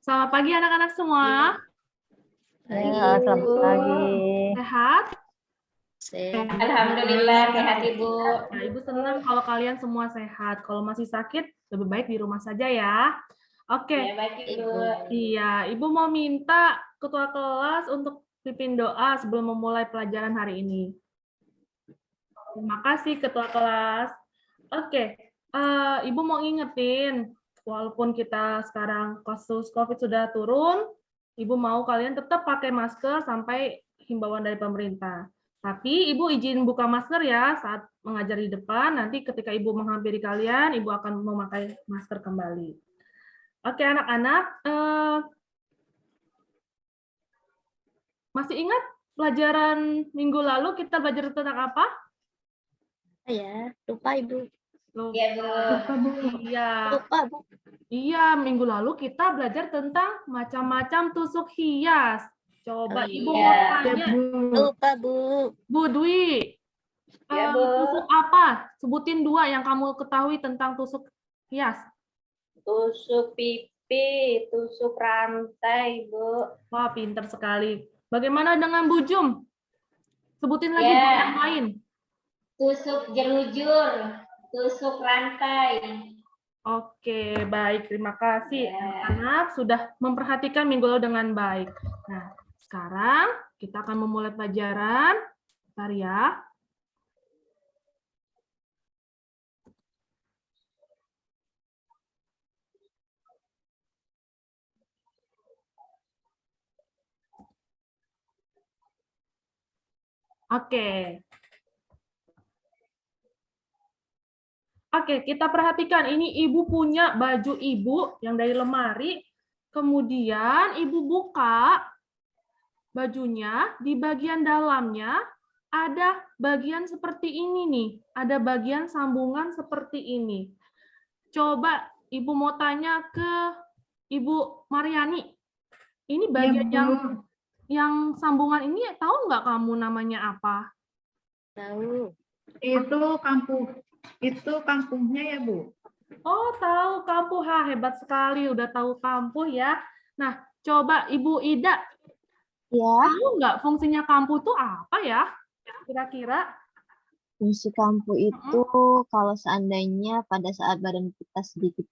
Selamat pagi anak-anak semua. Ya, selamat pagi. Sehat? Alhamdulillah sehat Ibu. Nah, Ibu senang kalau kalian semua sehat. Kalau masih sakit, lebih baik di rumah saja ya. Oke. Ya baik Ibu. Iya, Ibu mau minta ketua kelas untuk pimpin doa sebelum memulai pelajaran hari ini. Terima kasih ketua kelas. Oke, Ibu mau ingetin, walaupun kita sekarang kasus COVID sudah turun, Ibu mau kalian tetap pakai masker sampai himbauan dari pemerintah. Tapi Ibu izin buka masker ya saat mengajar di depan, nanti ketika Ibu menghampiri kalian, Ibu akan memakai masker kembali. Oke anak-anak, masih ingat pelajaran minggu lalu kita belajar tentang apa? Ya, lupa Ibu. Iya Bu. Iya. Lupa Bu. Iya, minggu lalu kita belajar tentang macam-macam tusuk hias. Coba Ibu mau tanya, Lupa Bu. Bu Dwi, Ya Bu. tusuk apa? Sebutin 2 yang kamu ketahui tentang tusuk hias. Tusuk pipi, tusuk rantai Bu. Wah, pinter sekali. Bagaimana dengan Bu Jum? Sebutin lagi Ya. Bu yang lain. Tusuk jelujur, tusuk rantai. Oke, baik. Terima kasih anak-anak sudah memperhatikan minggu lalu dengan baik. Nah, sekarang kita akan memulai pelajaran. Bentar ya. Oke. Oke, kita perhatikan ini Ibu punya baju Ibu yang dari lemari. Kemudian Ibu buka bajunya, di bagian dalamnya ada bagian seperti ini nih. Ada bagian sambungan seperti ini. Coba Ibu mau tanya ke Ibu Mariani. Ini bagian yang sambungan ini tahu nggak kamu namanya apa? Tahu. Itu kampuhnya ya Bu. Oh, tahu kampuh. Hebat sekali udah tahu kampuh ya. Nah, coba Ibu Ida. Ya. Tahu nggak fungsinya kampuh itu apa ya? Kira-kira? Fungsi kampuh itu kalau seandainya pada saat badan kita sedikit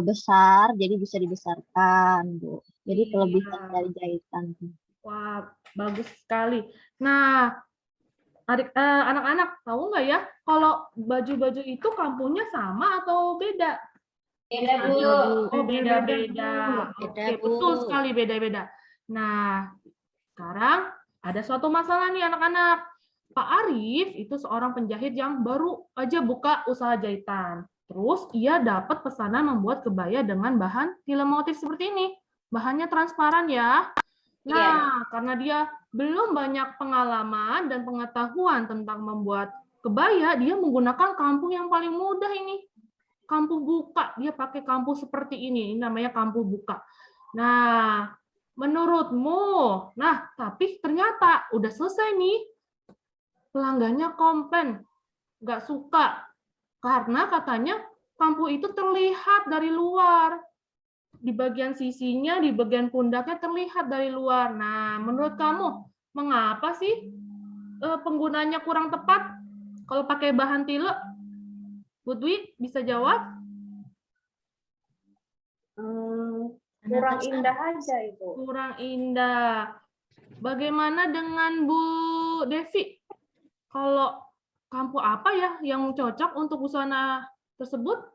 besar, jadi bisa dibesarkan, Bu. Jadi Iya. kelebihan dari jahitan. Wah, bagus sekali. Nah, anak-anak tahu nggak ya kalau baju-baju itu kampuhnya sama atau beda? Beda Bu. Oh, beda-beda. Oke, Beda, Bu. betul sekali beda-beda. Nah, sekarang ada suatu masalah nih anak-anak. Pak Arif itu seorang penjahit yang baru aja buka usaha jahitan. Terus ia dapat pesanan membuat kebaya dengan bahan film motif seperti ini. Bahannya transparan ya. Nah, karena dia belum banyak pengalaman dan pengetahuan tentang membuat kebaya, dia menggunakan kampung yang paling mudah ini. Kampuh buka, dia pakai kampuh seperti ini namanya kampuh buka. Nah, menurutmu, tapi ternyata udah selesai nih, pelanggannya komplain, nggak suka, karena katanya kampuh itu terlihat dari luar, di bagian sisinya, di bagian pundaknya terlihat dari luar. Nah, menurut kamu, mengapa sih penggunanya kurang tepat kalau pakai bahan tile? Bu Dwi bisa jawab? Kurang indah aja Ibu. Kurang indah. Bagaimana dengan Bu Devi? Kalau kampuh apa ya yang cocok untuk busana tersebut?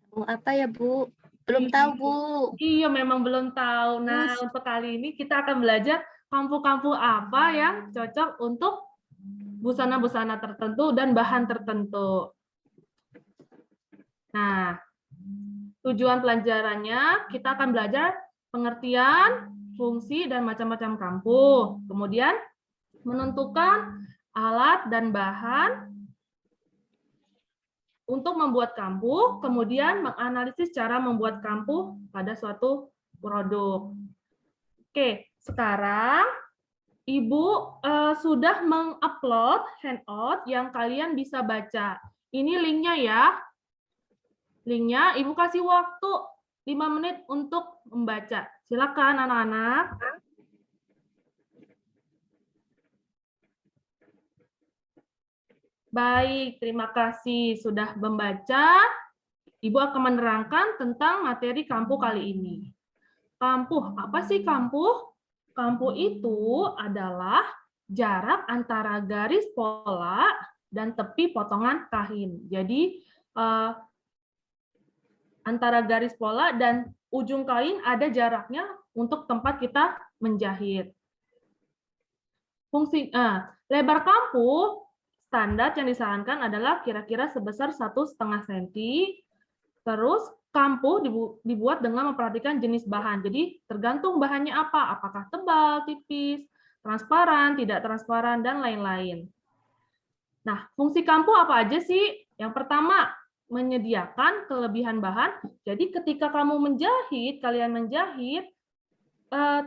Kampuh apa ya Bu? Belum tahu Bu. Iya, memang belum tahu. Nah, untuk kali ini kita akan belajar kampuh-kampuh apa yang cocok untuk busana-busana tertentu dan bahan tertentu. Nah, tujuan pelajarannya kita akan belajar pengertian, fungsi, dan macam-macam kampuh. Kemudian menentukan alat dan bahan untuk membuat kampuh, kemudian menganalisis cara membuat kampuh pada suatu produk. Oke, sekarang Ibu sudah mengupload handout yang kalian bisa baca. Ini linknya ya. Linknya Ibu kasih waktu 5 menit untuk membaca. Silakan anak-anak. Baik, terima kasih sudah membaca. Ibu akan menerangkan tentang materi kampuh kali ini. Kampuh, apa sih kampuh? Kampuh itu adalah jarak antara garis pola dan tepi potongan kain. Jadi, antara garis pola dan ujung kain ada jaraknya untuk tempat kita menjahit. Fungsi lebar kampuh standar yang disarankan adalah kira-kira sebesar 1,5 cm. Terus kampuh dibuat dengan memperhatikan jenis bahan. Jadi tergantung bahannya apa, apakah tebal, tipis, transparan, tidak transparan, dan lain-lain. Nah, fungsi kampuh apa aja sih? Yang pertama, menyediakan kelebihan bahan. Jadi ketika kamu menjahit,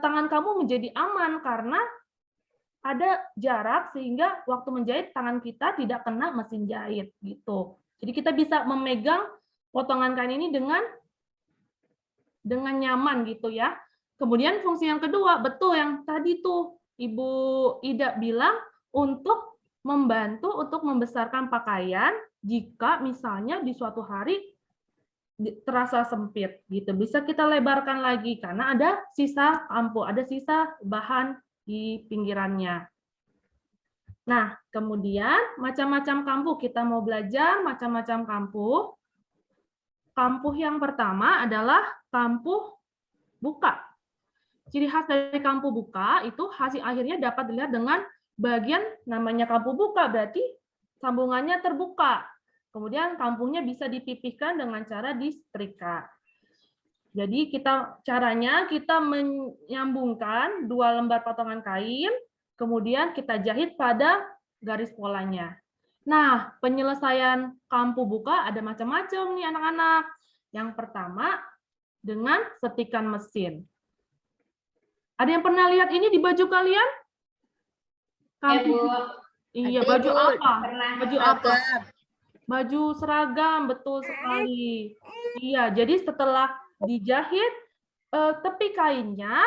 tangan kamu menjadi aman karena ada jarak sehingga waktu menjahit tangan kita tidak kena mesin jahit gitu. Jadi kita bisa memegang potongan kain ini dengan nyaman gitu ya. Kemudian fungsi yang kedua, betul yang tadi tuh Ibu Ida bilang, untuk membantu untuk membesarkan pakaian jika misalnya di suatu hari terasa sempit gitu. Bisa kita lebarkan lagi karena ada sisa kampuh, ada sisa bahan di pinggirannya. Nah, kemudian macam-macam kampuh. Kita mau belajar macam-macam kampuh. Kampuh yang pertama adalah kampuh buka. Ciri khas dari kampuh buka itu hasil akhirnya dapat dilihat dengan bagian namanya kampuh buka, berarti sambungannya terbuka. Kemudian kampuhnya bisa dipipihkan dengan cara disetrika. Jadi caranya kita menyambungkan 2 lembar potongan kain, kemudian kita jahit pada garis polanya. Nah, penyelesaian kampuh buka ada macam-macam nih anak-anak. Yang pertama, dengan setikan mesin. Ada yang pernah lihat ini di baju kalian? Kampuh. Iya, baju apa? Baju apa? Baju seragam, betul sekali. Iya, jadi setelah dijahit, tepi kainnya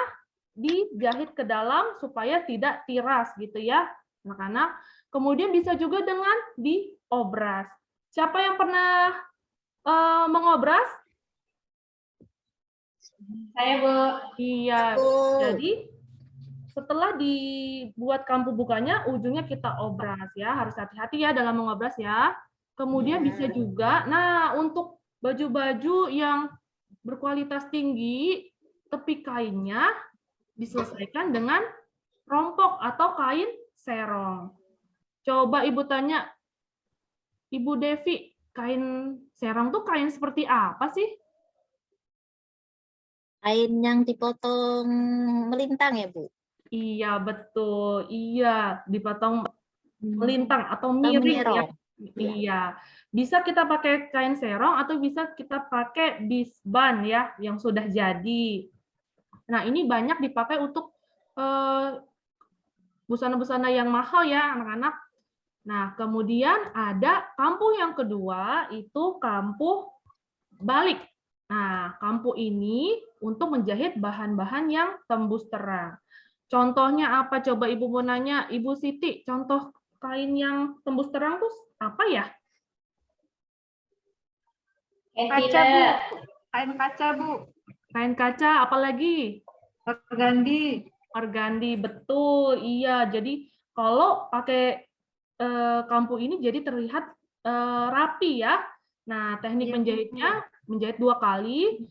dijahit ke dalam supaya tidak tiras gitu ya, anak-anak. Kemudian bisa juga dengan diobras. Siapa yang pernah mengobras? Saya, Bu. Iya, jadi setelah dibuat kampuh bukanya, ujungnya kita obras ya. Harus hati-hati ya dalam mengobras ya. Kemudian bisa juga, nah untuk baju-baju yang berkualitas tinggi, tepi kainnya diselesaikan dengan rompok atau kain serong. Coba Ibu tanya, Ibu Devi, kain serong tuh kain seperti apa sih? Kain yang dipotong melintang ya, Bu? Iya, betul. Iya, dipotong melintang atau miring ya. Iya. Bisa kita pakai kain serong atau bisa kita pakai bisban ya, yang sudah jadi. Nah, ini banyak dipakai untuk busana-busana yang mahal ya, anak-anak. Nah, kemudian ada kampuh yang kedua, itu kampuh balik. Nah, kampuh ini untuk menjahit bahan-bahan yang tembus terang. Contohnya apa? Coba Ibu mau nanya, Ibu Siti, contoh kain yang tembus terang tuh apa ya? Kaca, Bu. Kain kaca, Bu. Kain kaca, apalagi? Organdi. Organdi, betul. Iya, jadi kalau pakai kampuh ini jadi terlihat rapi ya. Nah, teknik menjahitnya menjahit 2 kali.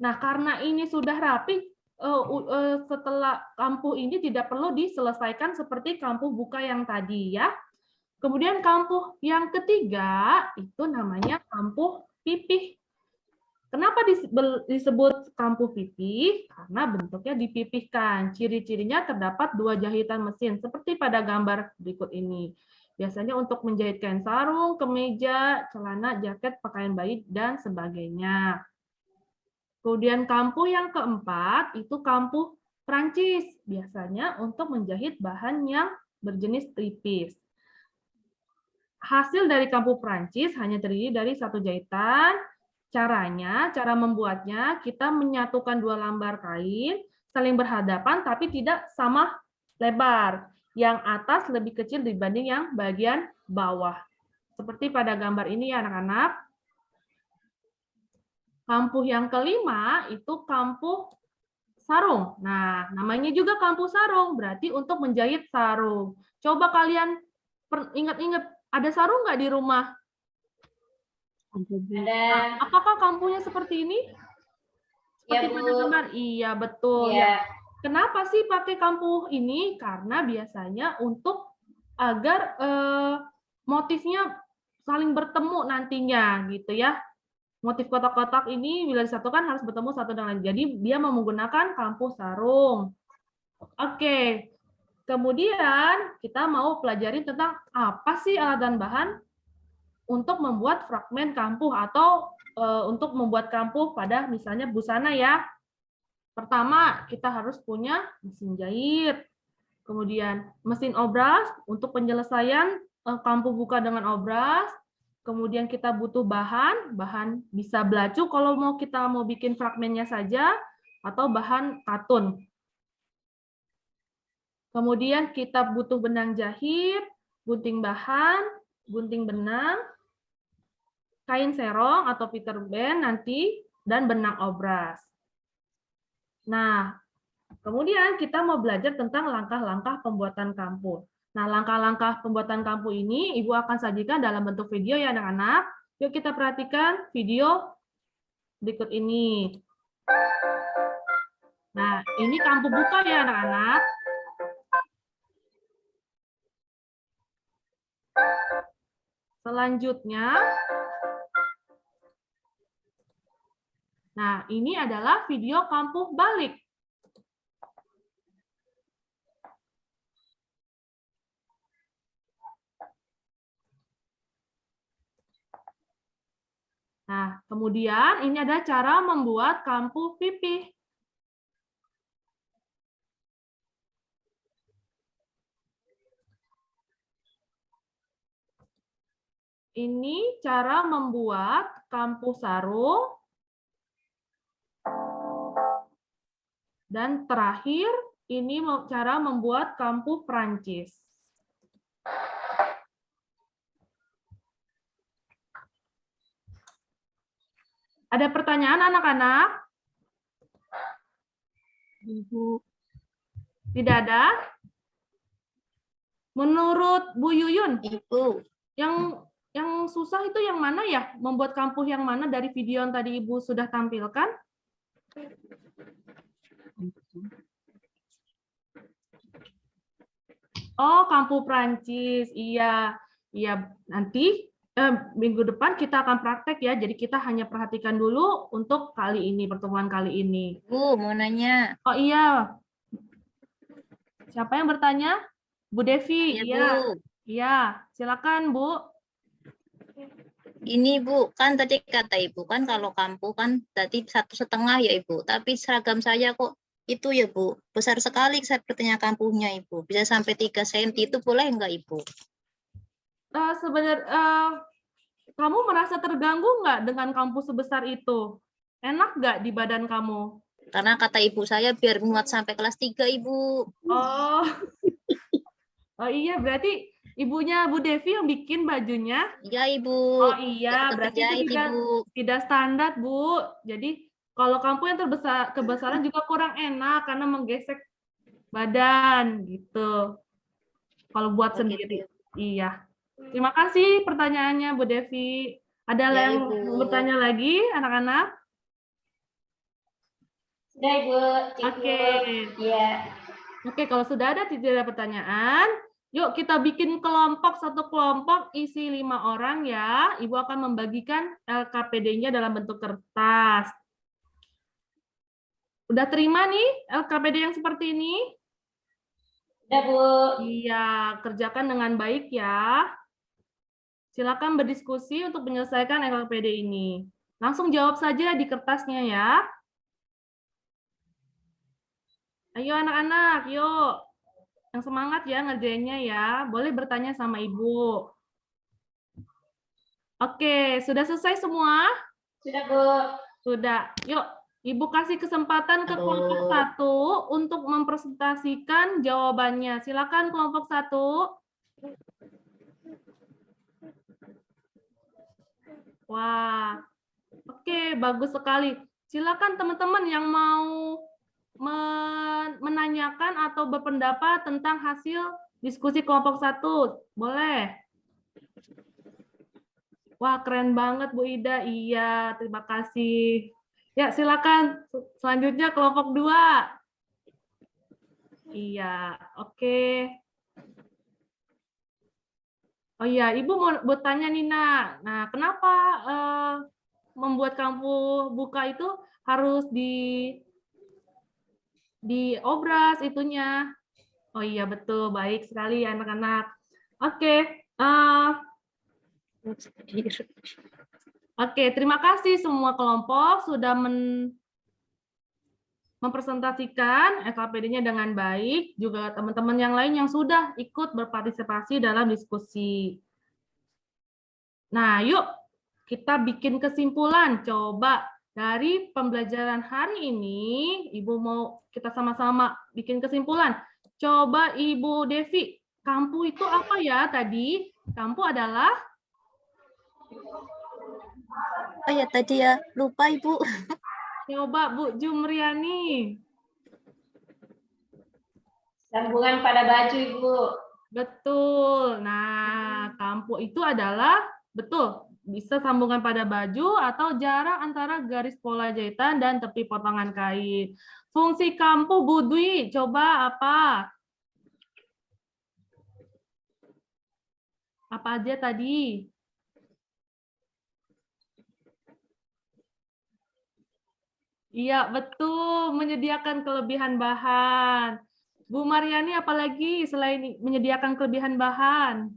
Nah, karena ini sudah rapi, setelah kampuh ini tidak perlu diselesaikan seperti kampuh buka yang tadi ya. Kemudian kampuh yang ketiga itu namanya kampuh pipih. Kenapa disebut kampuh pipih? Karena bentuknya dipipihkan. Ciri-cirinya terdapat 2 jahitan mesin seperti pada gambar berikut ini. Biasanya untuk menjahit kain sarung, kemeja, celana, jaket, pakaian bayi, dan sebagainya. Kemudian kampuh yang keempat itu kampuh Prancis. Biasanya untuk menjahit bahan yang berjenis tipis. Hasil dari kampuh Prancis hanya terdiri dari 1 jahitan, Caranya, cara membuatnya, kita menyatukan dua lembar kain, saling berhadapan tapi tidak sama lebar. Yang atas lebih kecil dibanding yang bagian bawah. Seperti pada gambar ini ya anak-anak. Kampuh yang kelima itu kampuh sarung. Nah, namanya juga kampuh sarung, berarti untuk menjahit sarung. Coba kalian ingat-ingat, ada sarung nggak di rumah? Ada. Nah, apakah kampuhnya seperti ini? Ya, Seperti pada Bu. gambar? Iya, betul. Iya. Ya. Kenapa sih pakai kampuh ini? Karena biasanya untuk agar motifnya saling bertemu nantinya, gitu ya. Motif kotak-kotak ini bila disatukan harus bertemu satu dengan lain. Jadi dia menggunakan kampuh sarung. Oke. Kemudian kita mau pelajari tentang apa sih alat dan bahan untuk membuat fragmen kampuh atau untuk membuat kampuh pada misalnya busana ya. Pertama, kita harus punya mesin jahit. Kemudian mesin obras untuk penyelesaian kampuh buka dengan obras. Kemudian kita butuh bahan bisa belacu kalau kita mau bikin fragmennya saja, atau bahan katun. Kemudian kita butuh benang jahit, gunting bahan, gunting benang, kain serong atau Peter band nanti, dan benang obras. Nah, kemudian kita mau belajar tentang langkah-langkah pembuatan kampuh. Nah, langkah-langkah pembuatan kampuh ini Ibu akan sajikan dalam bentuk video ya anak-anak. Yuk kita perhatikan video berikut ini. Nah, ini kampuh buka ya anak-anak. Selanjutnya, nah ini adalah video kampuh balik. Nah, kemudian ini ada cara membuat kampuh pipih. Ini cara membuat kampuh sarung. Dan terakhir, ini cara membuat kampuh Prancis. Ada pertanyaan anak-anak? Ibu. Tidak ada? Menurut Bu Yuyun, Ibu. yang susah itu yang mana ya? Membuat kampuh yang mana dari video yang tadi Ibu sudah tampilkan? Oh, kampuh Prancis. Iya. Iya, nanti minggu depan kita akan praktek ya. Jadi kita hanya perhatikan dulu untuk kali ini, pertemuan kali ini. Bu, mau nanya. Oh iya. Siapa yang bertanya? Bu Devi. Iya, Iya. Bu. Iya, silakan, Bu. Ini Bu, kan tadi kata Ibu kan kalau kampuh kan tadi 1,5 ya Ibu. Tapi seragam saya kok itu ya Bu, besar sekali sepertinya kampuhnya Ibu. Bisa sampai 3 cm itu boleh enggak Ibu? Sebenarnya kamu merasa terganggu nggak dengan kampuh sebesar itu? Enak nggak di badan kamu? Karena kata Ibu saya biar muat sampai kelas 3 Ibu. Oh. Oh iya, berarti ibunya Bu Devi yang bikin bajunya? Iya Ibu. Oh iya, berarti itu tidak standar Bu. Jadi kalau kampuh yang kebesaran juga kurang enak karena menggesek badan gitu. Kalau buat sendiri. Gitu. Iya. Terima kasih pertanyaannya Bu Devi. Ada Ya, yang Ibu. bertanya lagi anak-anak? Sudah, Ibu. Oke. Iya. Oke, kalau sudah tidak ada pertanyaan, yuk kita bikin kelompok, satu kelompok isi 5 orang ya. Ibu akan membagikan LKPD-nya dalam bentuk kertas. Udah terima nih LKPD yang seperti ini? Sudah, Bu. Iya, kerjakan dengan baik ya. Silakan berdiskusi untuk menyelesaikan LKPD ini. Langsung jawab saja di kertasnya ya. Ayo anak-anak, yuk. Yang semangat ya ngerjainnya ya. Boleh bertanya sama Ibu. Oke, sudah selesai semua? Sudah, Bu. Sudah. Yuk, Ibu kasih kesempatan ke kelompok 1 untuk mempresentasikan jawabannya. Silakan kelompok 1. Wah, oke, bagus sekali. Silakan teman-teman yang mau menanyakan atau berpendapat tentang hasil diskusi kelompok 1. Boleh. Wah, keren banget Bu Ida. Iya, terima kasih. Ya, silakan. Selanjutnya kelompok 2. Iya, oke. Oh iya, Ibu mau bertanya Nina. Nah, kenapa membuat kampus buka itu harus diobras itunya? Oh iya, betul. Baik sekali anak-anak. Oke. Oke, terima kasih semua kelompok sudah mempresentasikan SKPD-nya dengan baik, juga teman-teman yang lain yang sudah ikut berpartisipasi dalam diskusi. Nah, yuk kita bikin kesimpulan. Coba dari pembelajaran hari ini, Ibu mau kita sama-sama bikin kesimpulan. Coba Ibu Devi, kampu itu apa ya tadi? Kampu adalah? Oh ya, tadi ya, lupa Ibu. Coba Bu Jumriani. Sambungan pada baju, Ibu. Betul. Nah, kampu itu adalah, betul, bisa sambungan pada baju atau jarak antara garis pola jahitan dan tepi potongan kain. Fungsi kampu Bu Dwi, coba apa? Apa aja tadi? Iya, betul. Menyediakan kelebihan bahan. Bu Mariani, apalagi selain menyediakan kelebihan bahan?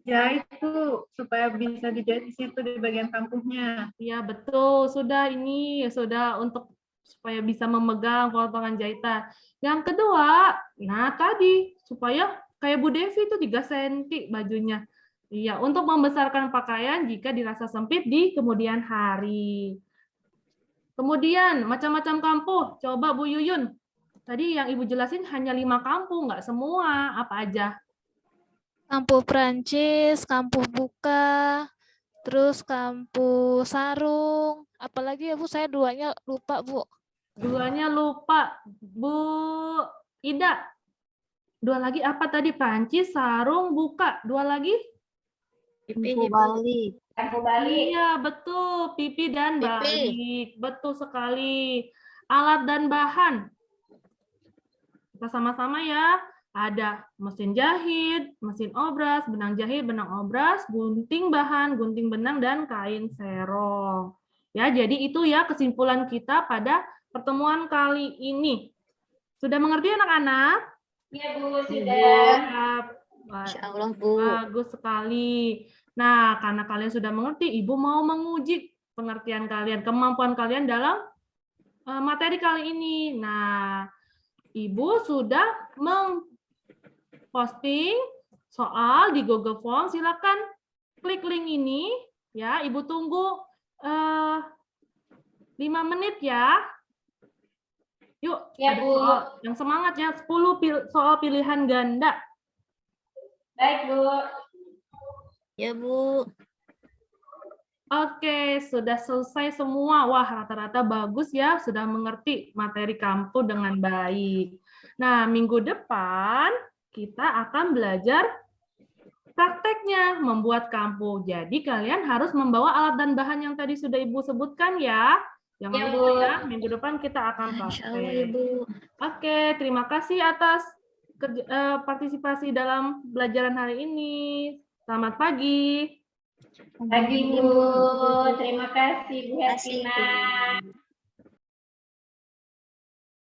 Jahit, Bu, supaya bisa dijahit di situ di bagian kampuhnya. Iya, betul. Sudah untuk supaya bisa memegang potongan jahitan. Yang kedua, nah tadi supaya kayak Bu Devi itu 3 cm bajunya. Iya, untuk membesarkan pakaian jika dirasa sempit di kemudian hari. Kemudian macam-macam kampuh. Coba Bu Yuyun. Tadi yang Ibu jelasin hanya 5 kampuh, nggak semua. Apa aja? Kampuh Prancis, kampuh buka, terus kampuh sarung. Apalagi ya Bu, saya duanya lupa Bu. Duanya lupa. Bu Ida. Dua lagi apa tadi? Prancis, sarung, buka. Dua lagi? Kampu balik. Kampu balik. Iya, betul. Pipi dan Pipi. balik. Betul sekali. Alat dan bahan. Kita sama-sama ya. Ada mesin jahit, mesin obras, benang jahit, benang obras, gunting bahan, gunting benang, dan kain serong. Ya, jadi itu ya kesimpulan kita pada pertemuan kali ini. Sudah mengerti anak-anak? Iya, Bu, sudah. Insya Allah, Bu. Bagus sekali. Nah, karena kalian sudah mengerti, Ibu mau menguji pengertian kalian, kemampuan kalian dalam materi kali ini. Nah, Ibu sudah posting soal di Google Form. Silakan klik link ini ya. Ibu tunggu 5 menit ya. Yuk, Ya, Bu. yang semangat ya. 10 soal pilihan ganda. Baik, Bu. Ya, Bu. Oke, sudah selesai semua. Wah, rata-rata bagus ya, sudah mengerti materi kampu dengan baik. Nah, minggu depan kita akan belajar prakteknya membuat kampu. Jadi kalian harus membawa alat dan bahan yang tadi sudah Ibu sebutkan ya. Jangan Ya, lupa Bu. ya, minggu depan kita akan Insya Allah, ya, praktek. Bu. Oke, terima kasih atas partisipasi dalam pelajaran hari ini. Selamat pagi. Pagi, Bu. Terima kasih, Bu Terima kasih, Hertina. Bu.